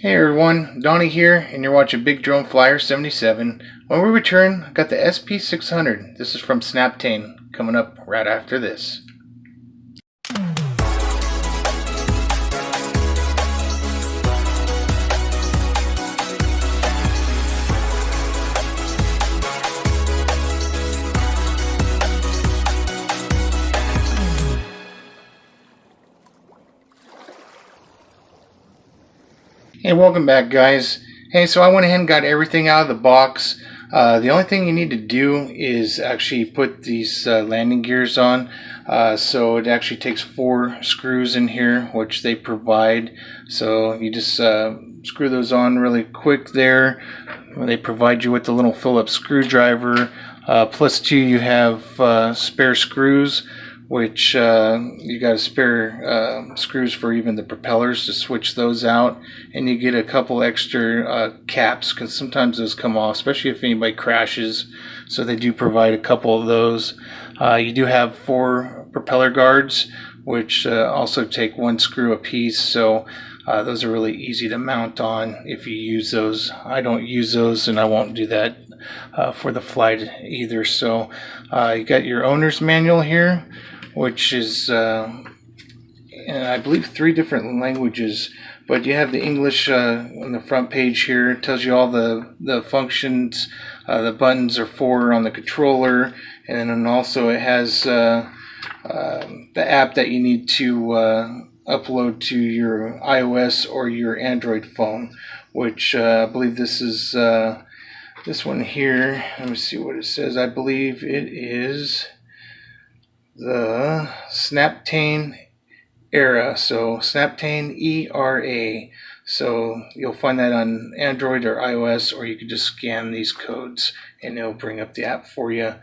Hey everyone, Donnie here, and you're watching Big Drone Flyer 77. When we return, I got the SP600. This is from SnapTain, coming up right after this. Hey, welcome back guys. Hey, so I went ahead and got everything out of the box. The only thing you need to do is actually put these landing gears on. So it actually takes 4 screws in here, which they provide. So you just screw those on really quick there. They provide you with the little Phillips screwdriver. Plus 2, you have spare screws, which you got spare screws for even the propellers to switch those out, and you get a couple extra caps because sometimes those come off, especially if anybody crashes, so they do provide a couple of those. You do have 4 propeller guards, which also take 1 screw a piece, so those are really easy to mount on if you use those. I don't use those, and I won't do that for the flight either. So you got your owner's manual here, which is I believe 3 different languages, but you have the English on the front page here. It tells you all the functions the buttons are for on the controller, and then also it has the app that you need to upload to your iOS or your Android phone, which I believe this is this one here. Let me see what it says. I believe it is the SnapTain Era, so SnapTain ERA. So you'll find that on Android or iOS, or you can just scan these codes and it'll bring up the app for you.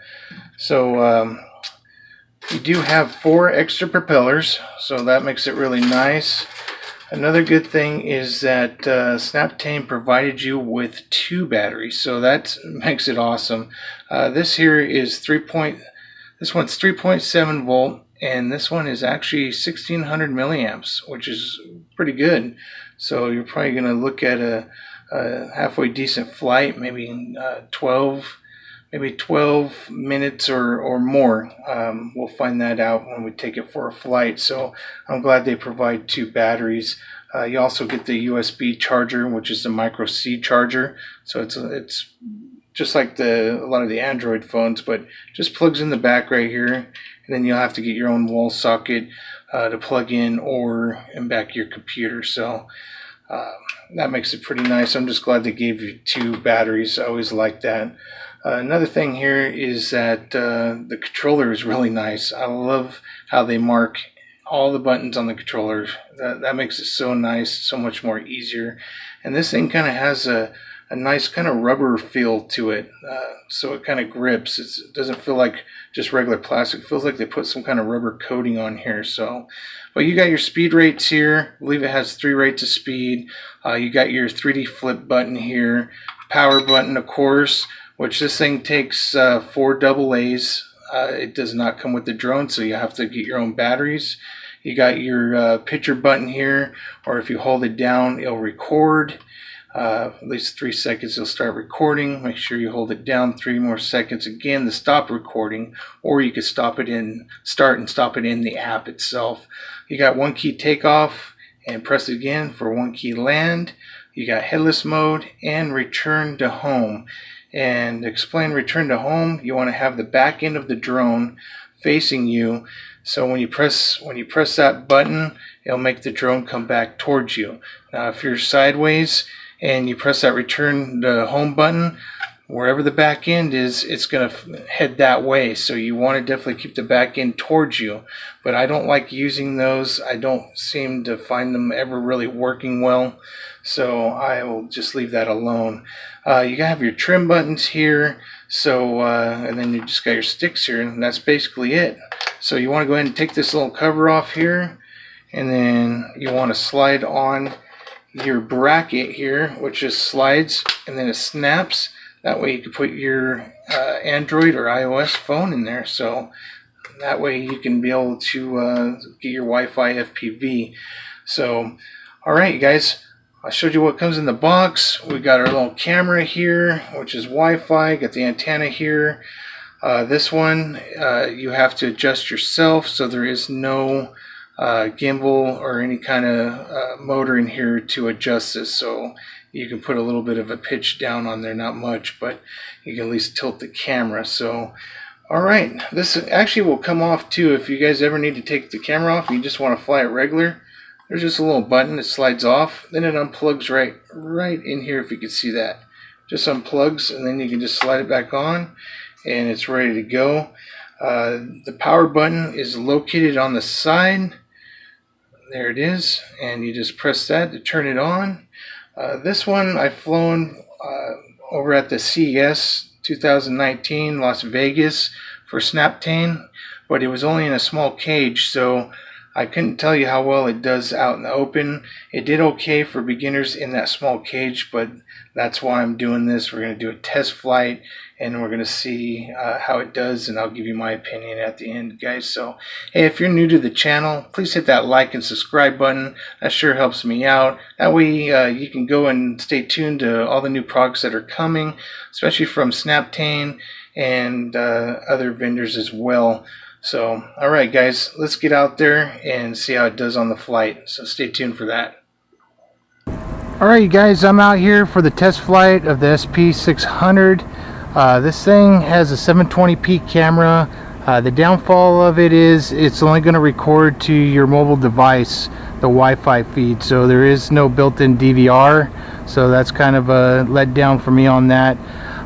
So you do have 4 extra propellers, so that makes it really nice. Another good thing is that SnapTain provided you with 2 batteries, so that makes it awesome. This here is this one's 3.7 volt, and this one is actually 1600 milliamps, which is pretty good. So you're probably going to look at a halfway decent flight, maybe 12 minutes or more. We'll find that out when we take it for a flight. So I'm glad they provide 2 batteries. You also get the USB charger, which is the micro C charger. So it's just like a lot of the Android phones, but just plugs in the back right here, and then you'll have to get your own wall socket to plug in or in back your computer. So that makes it pretty nice. I'm just glad they gave you 2 batteries. I always like that. Another thing here is that the controller is really nice. I love how they mark all the buttons on the controller. That makes it so nice, so much more easier. And this thing kind of has a nice kind of rubber feel to it, so it kind of grips. It doesn't feel like just regular plastic. It feels like they put some kind of rubber coating on here. So, but you got your speed rates here. I believe it has 3 rates of speed. You got your 3D flip button here, power button, of course, which this thing takes 4 AA's. It does not come with the drone, so you have to get your own batteries. You got your picture button here, or if you hold it down, it'll record. At least 3 seconds it'll start recording. Make sure you hold it down 3 more seconds again to stop recording, or you could start and stop it in the app itself. You got 1 key takeoff and press it again for 1 key land. You got headless mode and return to home. And to explain return to home, you want to have the back end of the drone facing you. So when you press that button, it'll make the drone come back towards you. Now if you're sideways and you press that return to home button, wherever the back end is, it's going to head that way. So you want to definitely keep the back end towards you. But I don't like using those. I don't seem to find them ever really working well. So I will just leave that alone. You have your trim buttons here. So and then you just got your sticks here, and that's basically it. So you want to go ahead and take this little cover off here, and then you want to slide on your bracket here, which just slides and then it snaps. That way you can put your Android or iOS phone in there. So that way you can be able to get your Wi-Fi FPV. So, all right, you guys. I showed you what comes in the box. We got our little camera here, which is Wi-Fi. Got the antenna here. This one you have to adjust yourself, so there is no gimbal or any kind of motor in here to adjust this. So you can put a little bit of a pitch down on there, not much, but you can at least tilt the camera. So alright, this actually will come off too if you guys ever need to take the camera off. You just want to fly it regular. There's just a little button that slides off, then it unplugs right in here, if you can see that. Just unplugs, and then you can just slide it back on, and it's ready to go. The power button is located on the side. There it is, and you just press that to turn it on. This one I've flown over at the CES 2019 Las Vegas for SnapTain, but it was only in a small cage, so I couldn't tell you how well it does out in the open. It did okay for beginners in that small cage, but that's why I'm doing this. We're going to do a test flight, and we're going to see how it does, and I'll give you my opinion at the end, guys. So, hey, if you're new to the channel, please hit that like and subscribe button. That sure helps me out. That way you can go and stay tuned to all the new products that are coming, especially from SnapTain and other vendors as well. So, alright guys, let's get out there and see how it does on the flight. So stay tuned for that. Alright you guys, I'm out here for the test flight of the SP600. This thing has a 720p camera. The downfall of it is it's only going to record to your mobile device, the Wi-Fi feed. So there is no built-in DVR. So that's kind of a letdown for me on that.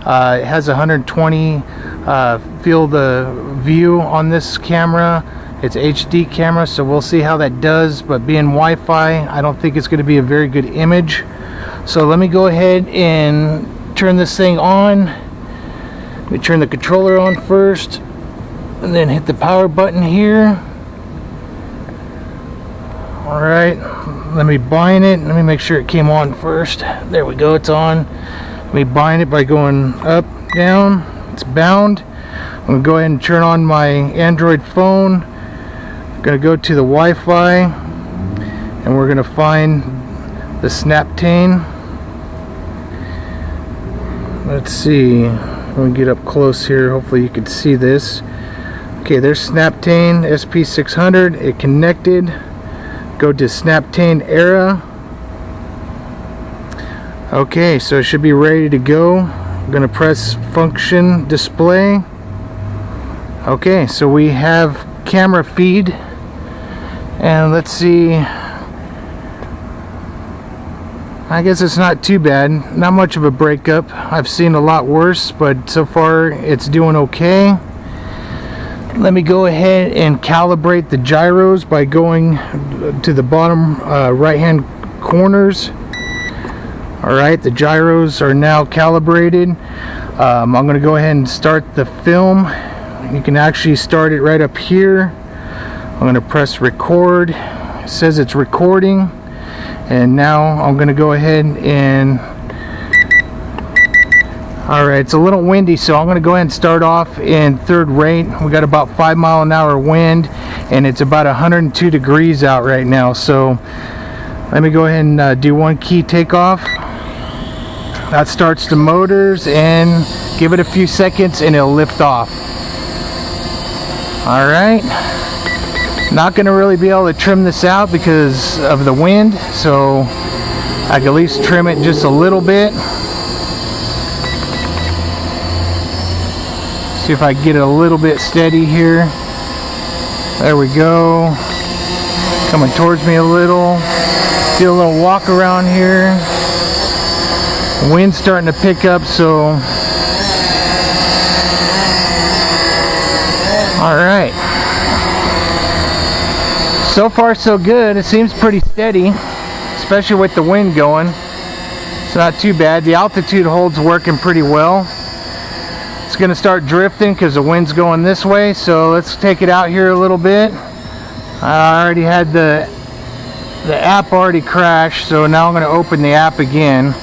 It has 120 field of view on this camera. It's HD camera, so we'll see how that does, but being Wi-Fi, I don't think it's going to be a very good image. So let me go ahead and turn this thing on. Let me turn the controller on first, and then hit the power button here. Alright, let me bind it. Let me make sure it came on first. There we go, it's on. Let me bind it by going up, down. It's bound. I'm going to go ahead and turn on my Android phone. I'm going to go to the Wi-Fi, and we're going to find the SnapTain. Let's see. Let me get up close here. Hopefully you can see this. Okay, there's SnapTain SP600. It connected. Go to SnapTain era. Okay, so it should be ready to go. I'm going to press function display. Okay, so we have camera feed, and let's see. I guess it's not too bad. Not much of a breakup. I've seen a lot worse, but so far it's doing okay. Let me go ahead and calibrate the gyros by going to the bottom right hand corners. Alright, the gyros are now calibrated. I'm going to go ahead and start the film. You can actually start it right up here. I'm going to press record. It says it's recording, and now I'm going to go ahead and alright, it's a little windy, so I'm going to go ahead and start off in third rate. We got about 5 mile an hour wind, and it's about 102 degrees out right now. So let me go ahead and do one key takeoff. That starts the motors, and give it a few seconds and it'll lift off. Alright, not going to really be able to trim this out because of the wind, so I can at least trim it just a little bit. See if I can get it a little bit steady here. There we go. Coming towards me a little. Do a little walk around here. The wind's starting to pick up, so alright. So far so good. It seems pretty steady, especially with the wind going. It's not too bad. The altitude hold's working pretty well. It's going to start drifting because the wind's going this way, so let's take it out here a little bit. I already had the app already crashed, so now I'm going to open the app again.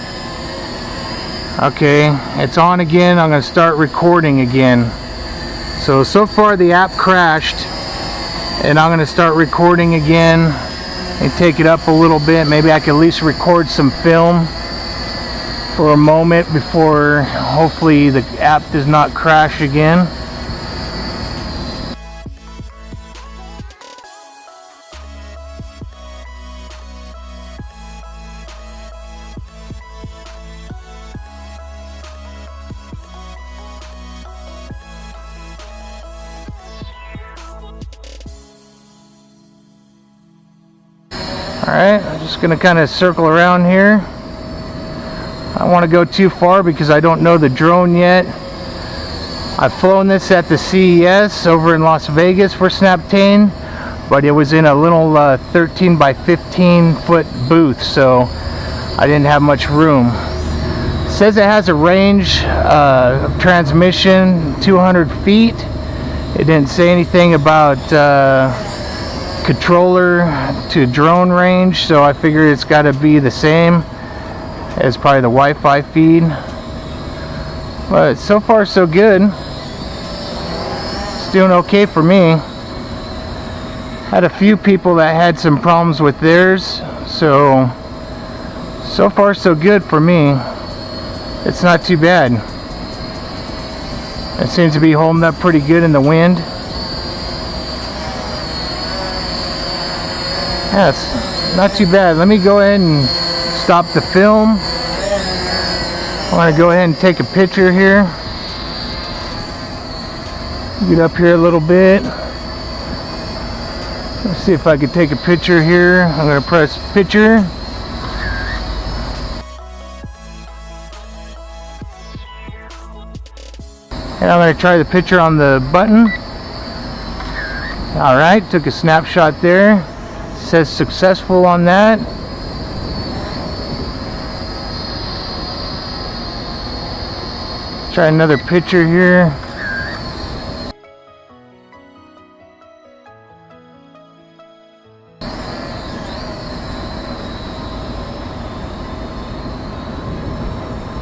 Okay, it's on again. I'm going to start recording again. So far the app crashed, and I'm going to start recording again. and take it up a little bit. Maybe I could at least record some film for a moment before hopefully the app does not crash again. Alright, I'm just going to kind of circle around here. I don't want to go too far because I don't know the drone yet. I've flown this at the CES over in Las Vegas for SnapTain, but it was in a little 13 by 15 foot booth, so I didn't have much room. It says it has a range of transmission 200 feet. It didn't say anything about controller to drone range, so I figured it's got to be the same as probably the Wi-Fi feed. But so far so good. It's doing okay for me. Had a few people that had some problems with theirs, so far so good for me. It's not too bad. It seems to be holding up pretty good in the wind. Yeah, it's not too bad. Let me go ahead and stop the film. I want to go ahead and take a picture here. Get up here a little bit. Let's see if I can take a picture here. I'm going to press picture. And I'm going to try the picture on the button. Alright, took a snapshot there. It says successful on that. Try another picture here.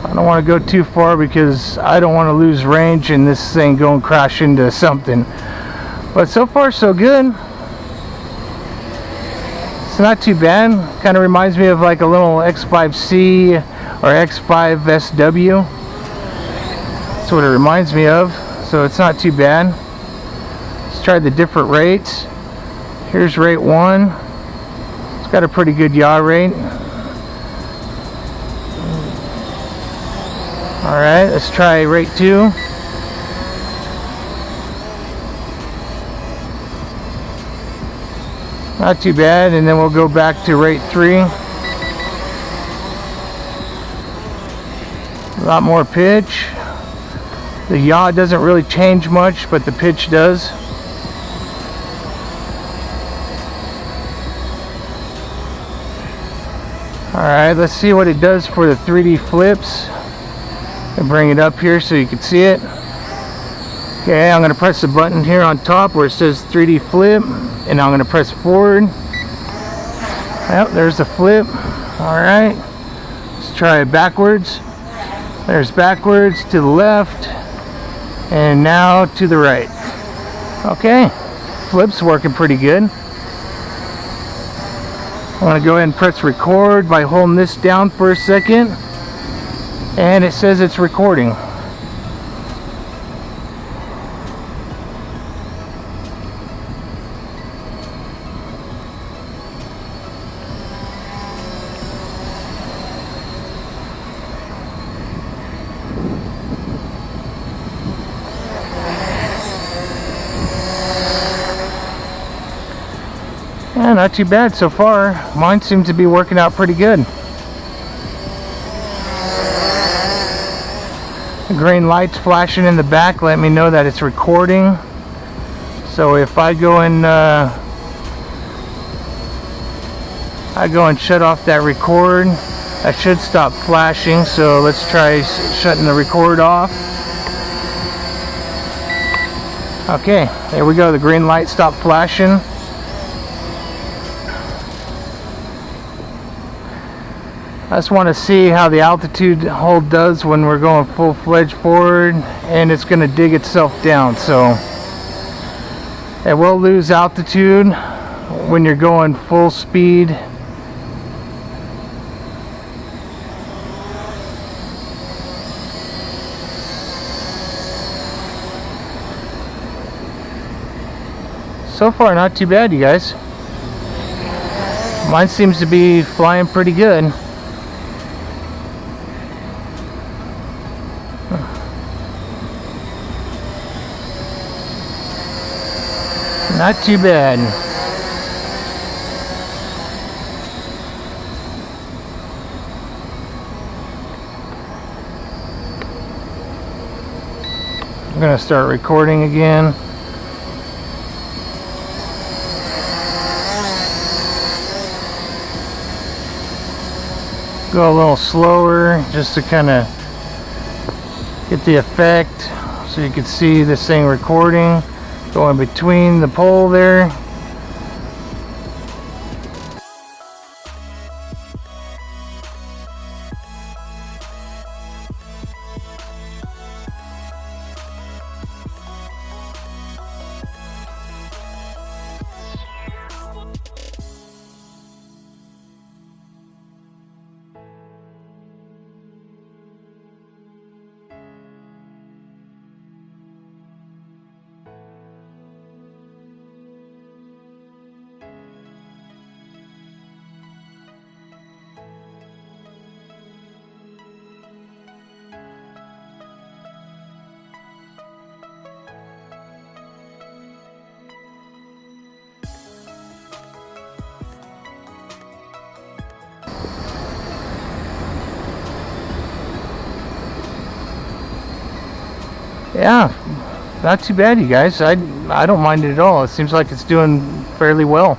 I don't want to go too far because I don't want to lose range and this thing go and crash into something. But so far so good. It's not too bad. Kind of reminds me of like a little X5C or X5SW. That's what it reminds me of. So it's not too bad. Let's try the different rates. Here's rate 1. It's got a pretty good yaw rate. Alright, let's try rate 2. Not too bad, and then we'll go back to rate 3. A lot more pitch. The yaw doesn't really change much, but the pitch does. Alright, let's see what it does for the 3D flips. I'll bring it up here so you can see it. Okay, I'm going to press the button here on top where it says 3D flip, and I'm going to press forward. Yep, there's the flip. Alright, let's try it backwards. There's backwards, to the left, and now to the right. Okay, flip's working pretty good. I'm going to go ahead and press record by holding this down for a second, and it says it's recording. Yeah, not too bad so far. Mine seems to be working out pretty good. The green light's flashing in the back, let me know that it's recording. So if I go and shut off that record, I should stop flashing. So let's try shutting the record off. Okay, there we go. The green light stopped flashing. I just want to see how the altitude hold does when we're going full-fledged forward, and it's going to dig itself down. So it will lose altitude when you're going full speed. So far, not too bad, you guys. Mine seems to be flying pretty good. Not too bad. I'm gonna start recording again. Go a little slower just to kind of get the effect, so you can see this thing recording, going between the pole there. Yeah, not too bad, you guys. I don't mind it at all. It seems like it's doing fairly well.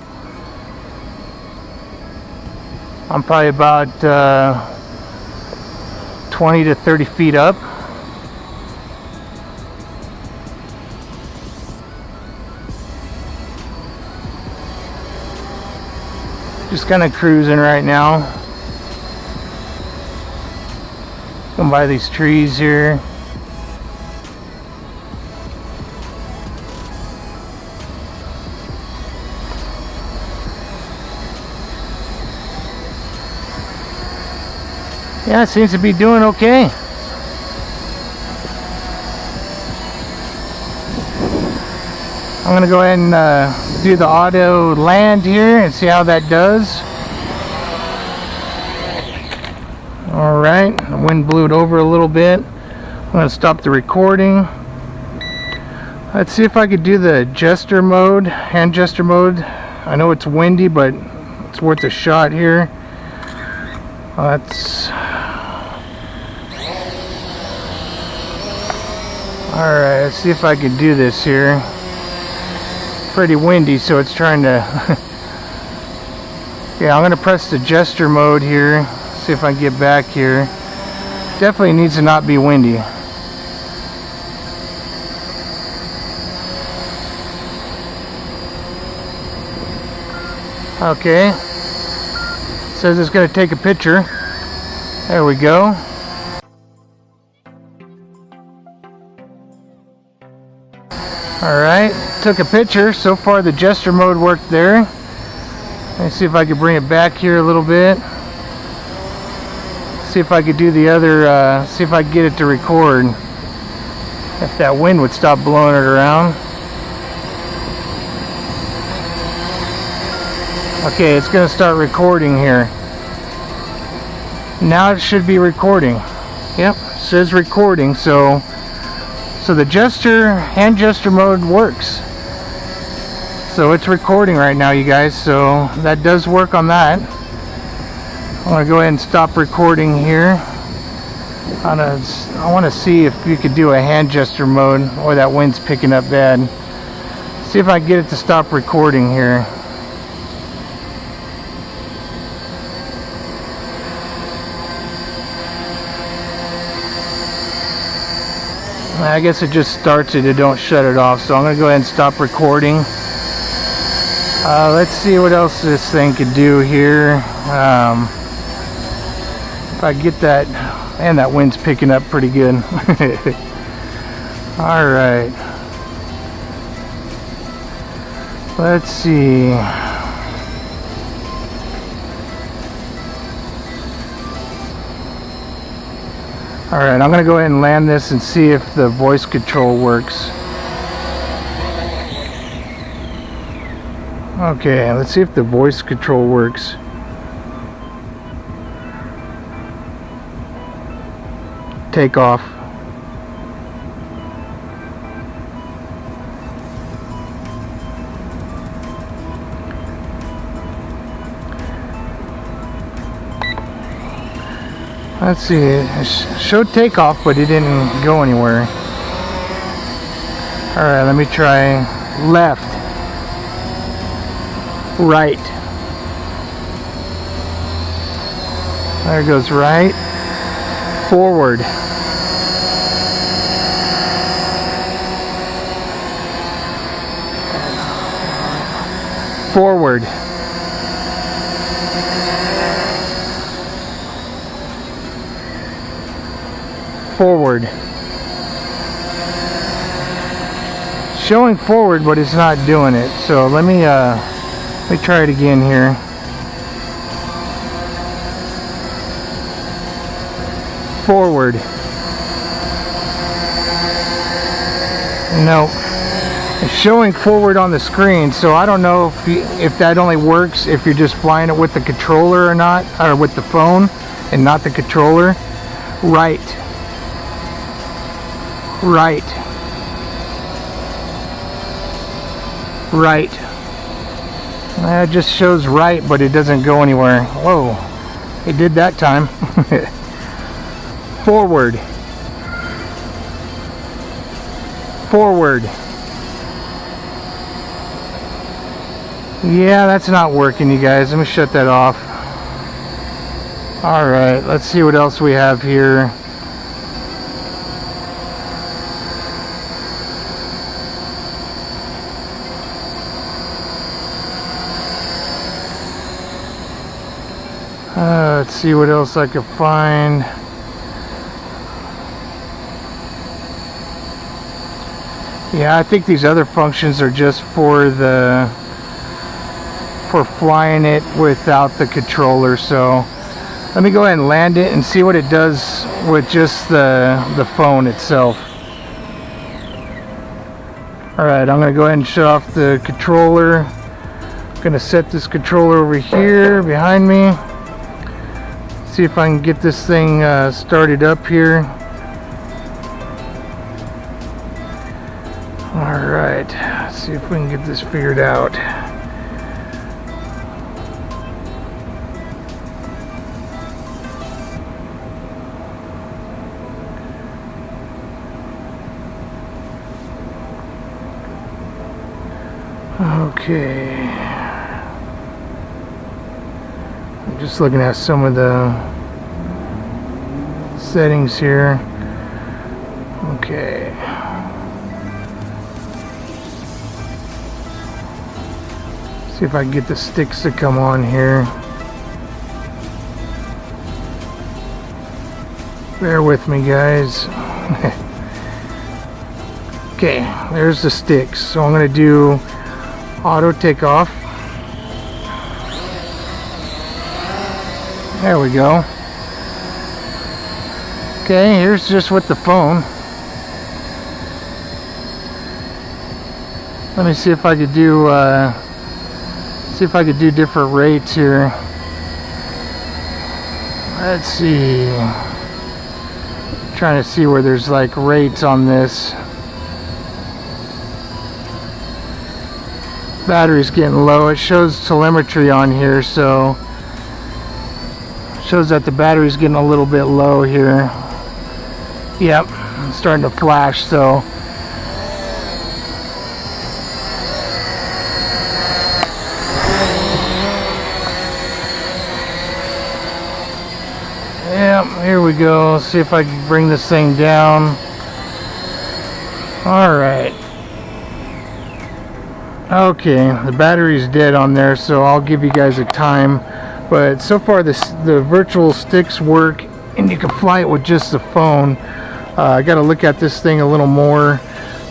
I'm probably about 20 to 30 feet up. Just kind of cruising right now. Going by these trees here. Yeah, it seems to be doing okay. I'm gonna go ahead and do the auto land here and see how that does. Alright, the wind blew it over a little bit. I'm gonna stop the recording. Let's see if I could do the gesture mode, hand gesture mode. I know it's windy, but it's worth a shot here. Alright, let's see if I can do this here. Pretty windy, so it's trying to yeah, I'm gonna press the gesture mode here, see if I can get back here. Definitely needs to not be windy. Okay, it says it's gonna take a picture. There we go. Alright, took a picture. So far the gesture mode worked there. Let's see if I could bring it back here a little bit. See if I could do the other, see if I could get it to record. If that wind would stop blowing it around. Okay, it's going to start recording here. Now it should be recording. Yep, it says recording, so the gesture, hand gesture mode works. So it's recording right now, you guys, so that does work on that. I'm going to go ahead and stop recording here. I want to see if you could do a hand gesture mode, or that wind's picking up bad. See if I can get it to stop recording here. I guess it just starts it, don't shut it off, so I'm going to go ahead and stop recording. Let's see what else this thing could do here. If I get that, and that wind's picking up pretty good. Alright. Let's see. Alright, I'm going to go ahead and land this and see if the voice control works. Okay, let's see if the voice control works. Take off. Let's see, it showed takeoff, but it didn't go anywhere. Alright, let me try left, right. There goes right, forward. Forward. Forward. Showing forward, but it's not doing it. So let me try it again here. Forward. No. It's showing forward on the screen, so I don't know if that only works if you're just flying it with the controller or not, or with the phone and not the controller. Right. Right. Right. It just shows right, but it doesn't go anywhere. Whoa. It did that time. Forward. Forward. Yeah, that's not working, you guys. Let me shut that off. Alright, let's see what else we have here. Let's see what else I can find. Yeah, I think these other functions are just for flying it without the controller. So let me go ahead and land it and see what it does with just the phone itself. Alright, I'm going to go ahead and shut off the controller. I'm going to set this controller over here behind me. See if I can get this thing started up here. Alright, let's see if we can get this figured out. Okay. I'm just looking at some of the settings here. Okay. See if I can get the sticks to come on here. Bear with me, guys. Okay, there's the sticks. So I'm going to do auto takeoff. There we go. Okay, here's just with the phone. Let me see if I could do different rates here. Let's see. I'm trying to see where there's like rates on this. Battery's getting low. It shows telemetry on here, so it shows that the battery's getting a little bit low here. Yep, it's starting to flash, so yep, here we go. See if I can bring this thing down. Alright. Okay, the battery's dead on there, so I'll give you guys a time. But so far the virtual sticks work, and you can fly it with just the phone. I got to look at this thing a little more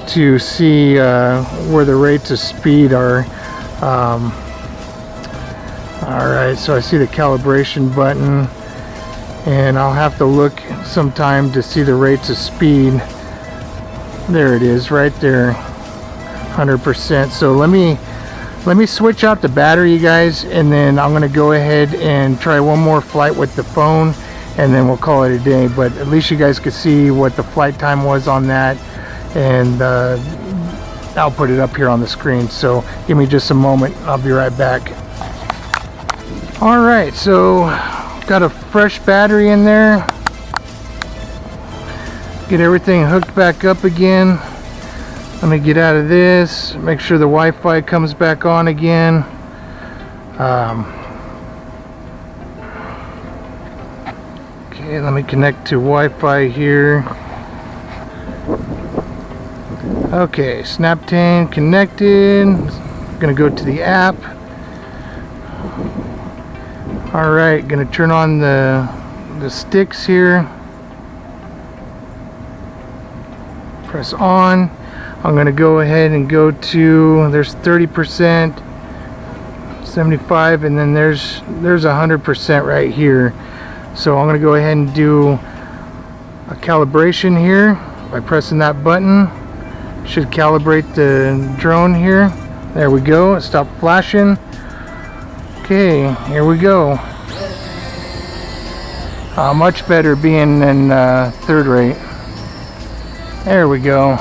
to see where the rates of speed are. Alright, so I see the calibration button. and I'll have to look sometime to see the rates of speed. There it is, right there, 100%. So let me switch out the battery, you guys, and then I'm gonna go ahead and try one more flight with the phone, and then we'll call it a day. But at least you guys could see what the flight time was on that, and I'll put it up here on the screen. So give me just a moment, I'll be right back. All right, so got a fresh battery in there. Get everything hooked back up again. Let me get out of this, make sure the Wi-Fi comes back on again. Okay, let me connect to Wi-Fi here. Okay, SnapTain connected. Gonna go to the app. Alright, gonna turn on the sticks here. Press on. I'm going to go ahead and go to, there's 30%, 75, and then there's 100% right here. So I'm going to go ahead and do a calibration here by pressing that button. Should calibrate the drone here. There we go. It stopped flashing. Okay, here we go. Much better being in third rate. There we go.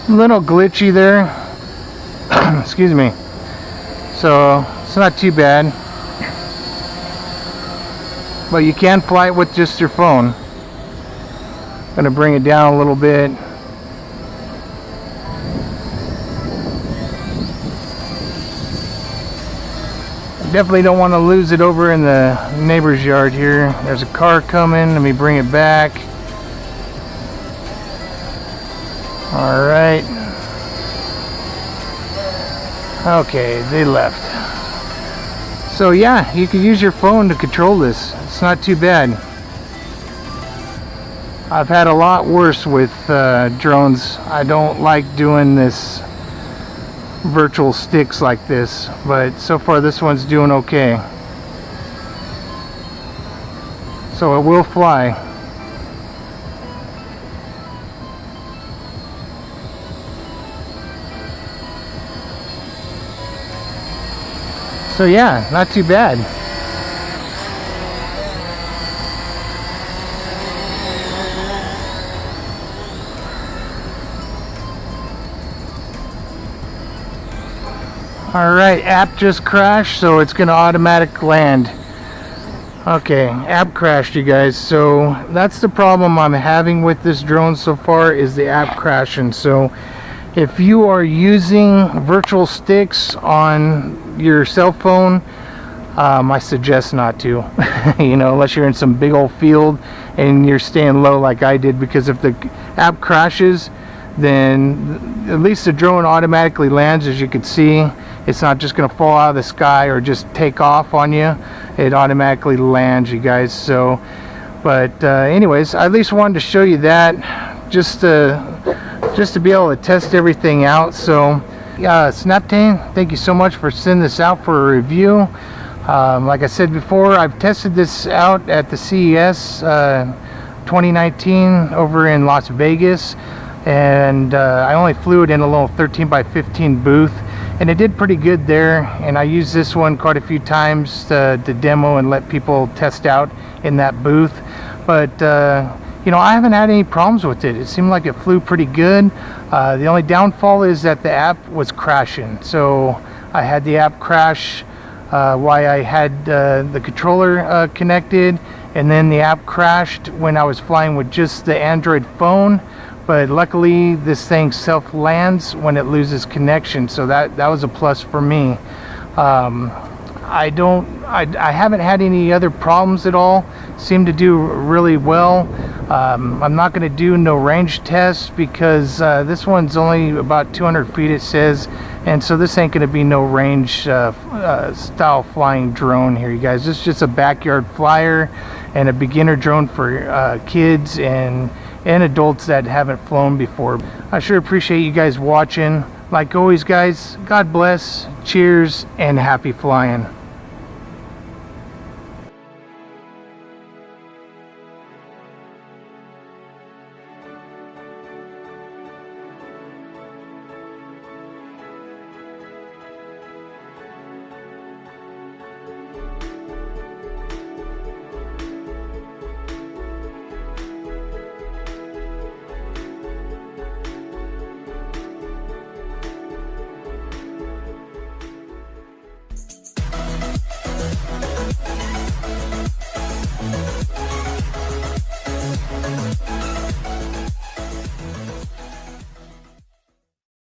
A little glitchy there. Excuse me. So it's not too bad, but you can fly it with just your phone. Gonna bring it down a little bit. Definitely don't want to lose it over in the neighbor's yard here. There's a car coming. Let me bring it back. Alright. Okay, they left. So yeah, you can use your phone to control this. It's not too bad. I've had a lot worse with drones. I don't like doing this virtual sticks like this, but so far this one's doing okay. So it will fly. So yeah, not too bad. Alright, app just crashed, so it's going to automatic land. Okay, app crashed, you guys. So that's the problem I'm having with this drone so far, is the app crashing. So if you are using virtual sticks on your cell phone, I suggest not to. You know, unless you're in some big old field and you're staying low like I did, because if the app crashes, then at least the drone automatically lands. As you can see, it's not just going to fall out of the sky or just take off on you. It automatically lands, you guys. So, but anyways, I at least wanted to show you that, just to be able to test everything out. So SnapTain, thank you so much for sending this out for a review. Like I said before, I've tested this out at the CES 2019 over in Las Vegas, and I only flew it in a little 13x15 booth, and it did pretty good there. And I used this one quite a few times to demo and let people test out in that booth. But you know, I haven't had any problems with it. It seemed like it flew pretty good. The only downfall is that the app was crashing. So I had the app crash while I had the controller connected, and then the app crashed when I was flying with just the Android phone. But luckily this thing self lands when it loses connection, so that was a plus for me. I haven't had any other problems at all. Seem to do really well. I'm not going to do no range tests because this one's only about 200 feet, it says, and so this ain't going to be no range style flying drone here, you guys. This is just a backyard flyer and a beginner drone for kids and and adults that haven't flown before. I sure appreciate you guys watching. Like always, guys, God bless, cheers, and happy flying.